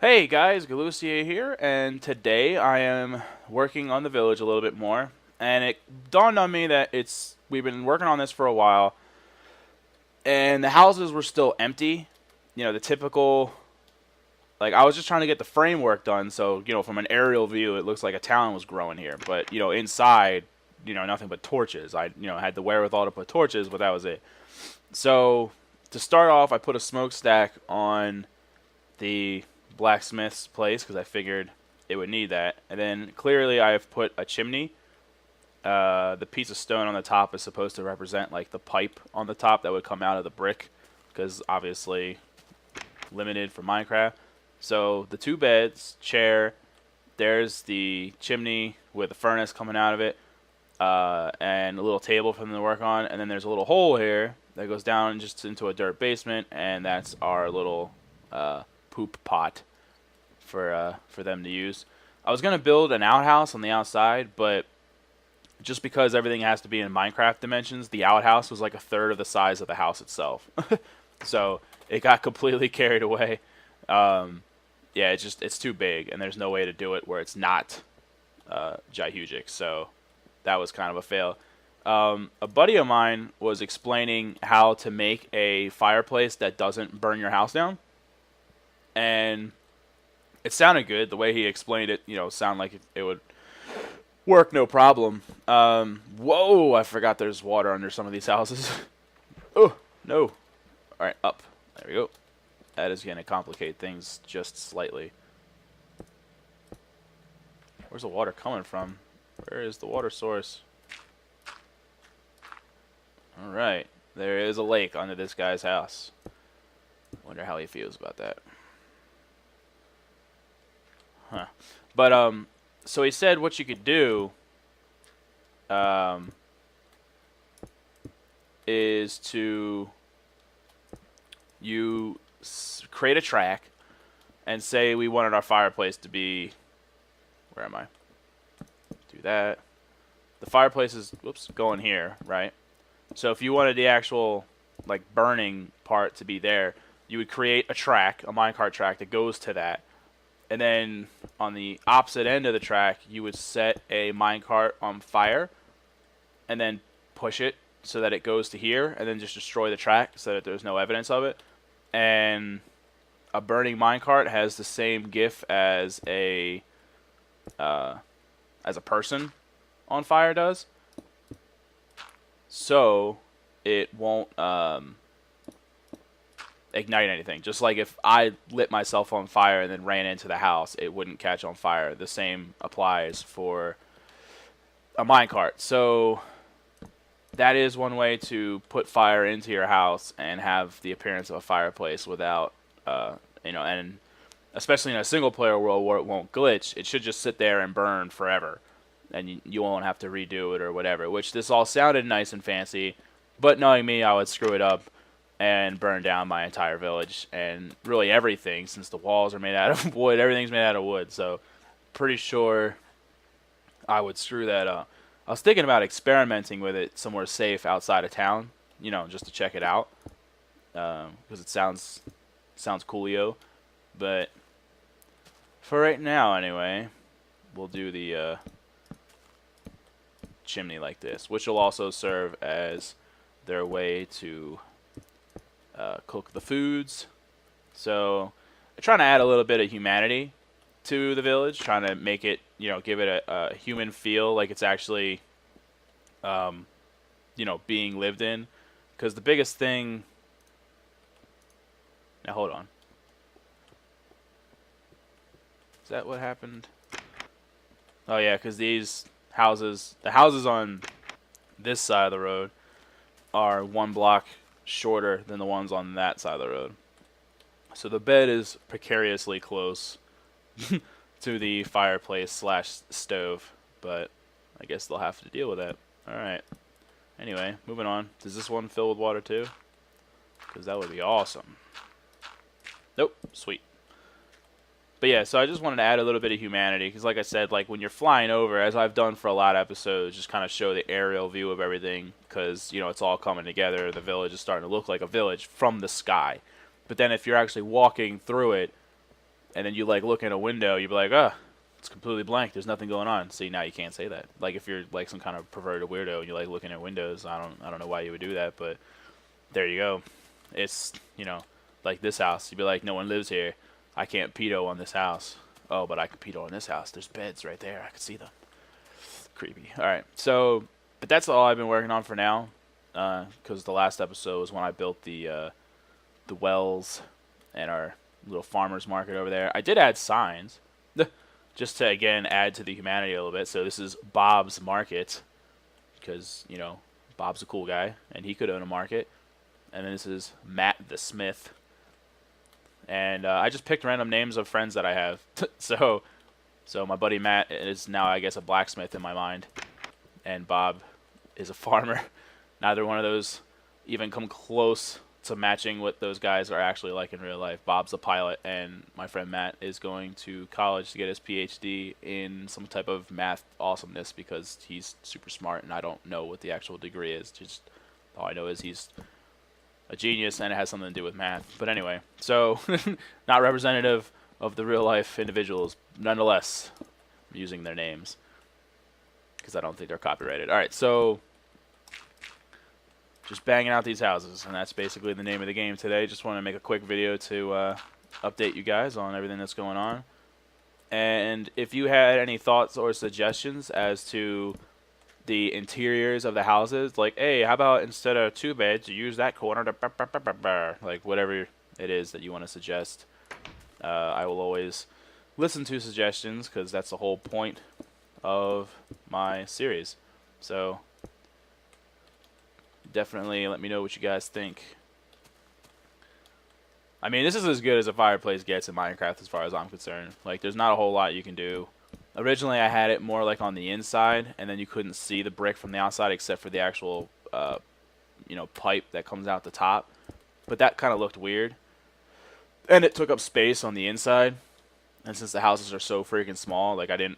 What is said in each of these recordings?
Hey guys, Galucia here, and today I am working on the village a little bit more, and it dawned on me that we've been working on this for a while, and the houses were still empty. The typical, like, I was just trying to get the framework done, so from an aerial view it looks like a town was growing here, but inside, nothing but torches. I had the wherewithal to put torches, but that was it. So to start off, I put a smokestack on the blacksmith's place because I figured it would need that. And then clearly I have put a chimney. The piece of stone on the top is supposed to represent like the pipe on the top that would come out of the brick because obviously limited for Minecraft. So the two beds, chair, there's the chimney with a furnace coming out of it, and a little table for them to work on. And then there's a little hole here that goes down just into a dirt basement, and that's our little poop pot for them to use. I was gonna build an outhouse on the outside, but just because everything has to be in Minecraft dimensions, the outhouse was like a third of the size of the house itself. So it got completely carried away. Yeah, it's too big, and there's no way to do it where it's not Jihugic. So that was kind of a fail. A buddy of mine was explaining how to make a fireplace that doesn't burn your house down, and it sounded good. The way he explained it, sounded like it would work no problem. Whoa, I forgot there's water under some of these houses. Oh, no. All right, up. There we go. That is going to complicate things just slightly. Where's the water coming from? Where is the water source? All right. There is a lake under this guy's house. Wonder how he feels about that. Huh. But, so he said what you could do, is to create a track and say we wanted our fireplace to be, where am I? Do that. The fireplace is, whoops, going here, right? So if you wanted the actual, like, burning part to be there, you would create a track, a minecart track that goes to that. And then on the opposite end of the track, you would set a minecart on fire and then push it so that it goes to here and then just destroy the track so that there's no evidence of it. And a burning minecart has the same GIF as a person on fire does. So it won't ignite anything. Just like if I lit myself on fire and then ran into the house, it wouldn't catch on fire. The same applies for a minecart. So that is one way to put fire into your house and have the appearance of a fireplace without, and especially in a single player world where it won't glitch, it should just sit there and burn forever. And you won't have to redo it or whatever, which this all sounded nice and fancy, but knowing me, I would screw it up and burn down my entire village and really everything, since the walls are made out of wood. Everything's made out of wood, so pretty sure I would screw that up. I was thinking about experimenting with it somewhere safe outside of town, just to check it out, because it sounds coolio. But for right now, anyway, we'll do the chimney like this, which will also serve as their way to cook the foods. So I'm trying to add a little bit of humanity to the village, trying to make it, give it a human feel, like it's actually, being lived in. Because the biggest thing... Now, hold on. Is that what happened? Oh, yeah, because these houses... The houses on this side of the road are one block shorter than the ones on that side of the road. So the bed is precariously close to the fireplace / stove, but I guess they'll have to deal with that. Alright. Anyway, moving on. Does this one fill with water too? Because that would be awesome. Nope. Sweet. But yeah, so I just wanted to add a little bit of humanity, because like I said, like when you're flying over, as I've done for a lot of episodes, just kind of show the aerial view of everything, because, it's all coming together. The village is starting to look like a village from the sky. But then if you're actually walking through it, and then you like look in a window, you'd be like, oh, it's completely blank. There's nothing going on. See, now you can't say that. Like if you're like some kind of perverted weirdo and you like looking at windows, I don't know why you would do that, but there you go. It's, you know, like this house. You'd be like, no one lives here. I can't pedo on this house. Oh, but I can pedo on this house. There's beds right there. I can see them. Creepy. All right. So, but that's all I've been working on for now. Because the last episode was when I built the wells and our little farmer's market over there. I did add signs. Just to, again, add to the humanity a little bit. So this is Bob's Market. Because, you know, Bob's a cool guy. And he could own a market. And then this is Matt the Smith. And I just picked random names of friends that I have. So my buddy Matt is now, I guess, a blacksmith in my mind. And Bob is a farmer. Neither one of those even come close to matching what those guys are actually like in real life. Bob's a pilot, and my friend Matt is going to college to get his PhD in some type of math awesomeness because he's super smart, and I don't know what the actual degree is. Just all I know is he's a genius, and it has something to do with math. But anyway, so not representative of the real life individuals. Nonetheless, I'm using their names because I don't think they're copyrighted. All right, so just banging out these houses, and that's basically the name of the game today. Just want to make a quick video to update you guys on everything that's going on. And if you had any thoughts or suggestions as to the interiors of the houses, like, hey, how about instead of 2 beds, you use that corner to like whatever it is that you want to suggest, I will always listen to suggestions because that's the whole point of my series. So definitely let me know what you guys think. I mean, this is as good as a fireplace gets in Minecraft as far as I'm concerned. Like, there's not a whole lot you can do. Originally, I had it more like on the inside, and then you couldn't see the brick from the outside except for the actual, you know, pipe that comes out the top. But that kind of looked weird. And it took up space on the inside. And since the houses are so freaking small, like, man,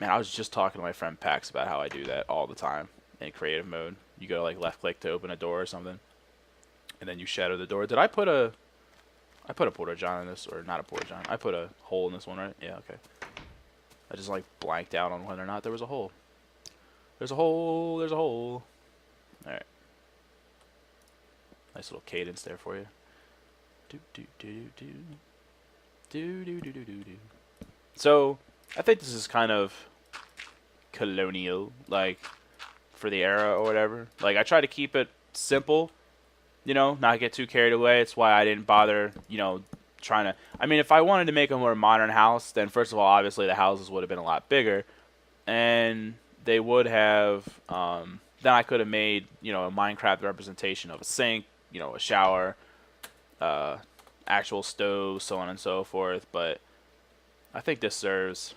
I was just talking to my friend Pax about how I do that all the time in creative mode. You go like left click to open a door or something, and then you shadow the door. Did I put a porta john in this, or not a porta john? I put a hole in this one, right? Yeah, okay. I just like blanked out on whether or not there was a hole. There's a hole. There's a hole. All right. Nice little cadence there for you. Do do do do do do do do do do. So I think this is kind of colonial, like, for the era or whatever. Like, I try to keep it simple, you know, not get too carried away. It's why I didn't bother, you know, trying to... I mean, if I wanted to make a more modern house, then first of all, obviously the houses would have been a lot bigger, and they would have... then I could have made, you know, a Minecraft representation of a sink, you know, a shower, actual stove, so on and so forth, but I think this serves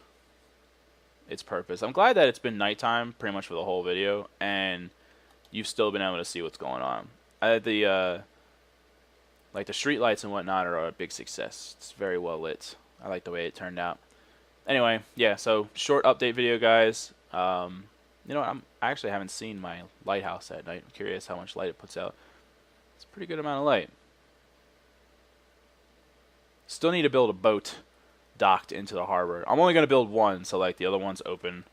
its purpose. I'm glad that it's been nighttime pretty much for the whole video, and you've still been able to see what's going on. Like the street lights and whatnot are a big success. It's very well lit. I like the way it turned out. Anyway, yeah, so short update video, guys. You know, I actually haven't seen my lighthouse at night. I'm curious how much light it puts out. It's a pretty good amount of light. Still need to build a boat docked into the harbor. I'm only going to build one, so like the other one's open,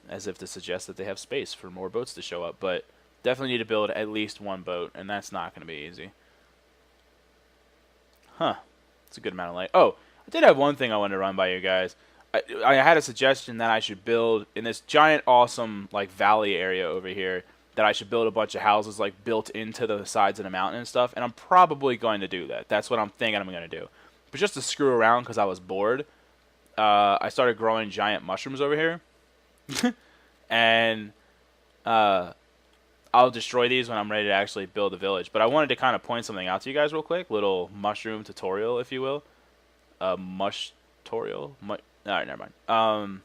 as if to suggest that they have space for more boats to show up. But definitely need to build at least one boat, and that's not going to be easy. Huh. It's a good amount of light. Oh, I did have one thing I wanted to run by you guys. I had a suggestion that I should build in this giant, awesome, like, valley area over here, that I should build a bunch of houses, like, built into the sides of the mountain and stuff, and I'm probably going to do that. That's what I'm thinking I'm going to do. But just to screw around because I was bored, I started growing giant mushrooms over here. And I'll destroy these when I'm ready to actually build a village. But I wanted to kind of point something out to you guys real quick. Little mushroom tutorial, if you will. Mush-torial. Alright, never mind.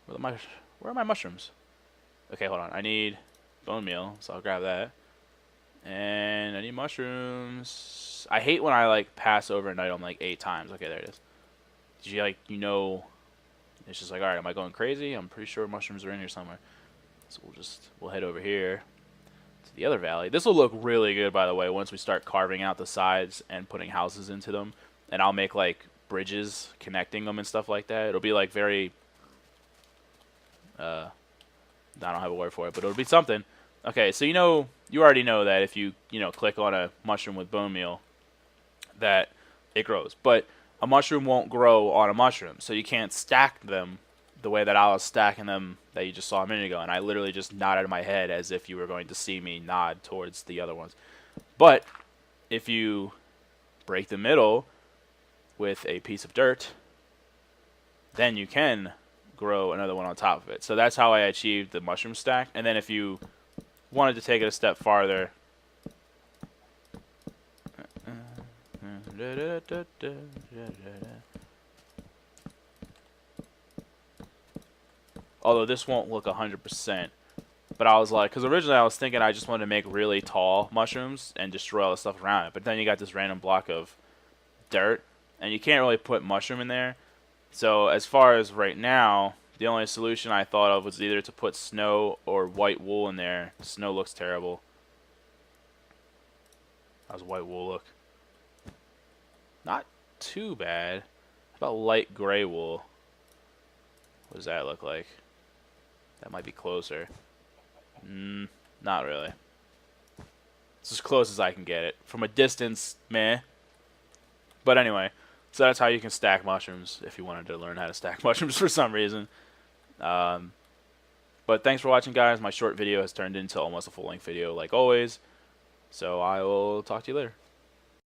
Where are my mushrooms? Okay, hold on. I need bone meal, so I'll grab that. And I need mushrooms. I hate when I, like, pass over an item, like, 8 times. Okay, there it is. Did you, like, you know... It's just like, alright, am I going crazy? I'm pretty sure mushrooms are in here somewhere. So we'll head over here to the other valley. This will look really good, by the way, once we start carving out the sides and putting houses into them. And I'll make, like, bridges connecting them and stuff like that. It'll be like very I don't have a word for it, but it'll be something. Okay, so you already know that if you click on a mushroom with bone meal, that it grows. But a mushroom won't grow on a mushroom, so you can't stack them the way that I was stacking them that you just saw a minute ago. And I literally just nodded my head as if you were going to see me nod towards the other ones. But if you break the middle with a piece of dirt, then you can grow another one on top of it. So that's how I achieved the mushroom stack. And then if you wanted to take it a step farther, although this won't look 100%, but I was like, because originally I was thinking I just wanted to make really tall mushrooms and destroy all the stuff around it, but then you got this random block of dirt, and you can't really put mushroom in there. So as far as right now, the only solution I thought of was either to put snow or white wool in there. Snow looks terrible. How's white wool look? Not too bad. How about light gray wool? What does that look like? That might be closer. Not really. It's as close as I can get it. From a distance, meh. But anyway, so that's how you can stack mushrooms if you wanted to learn how to stack mushrooms for some reason. But thanks for watching, guys. My short video has turned into almost a full-length video like always. So I will talk to you later.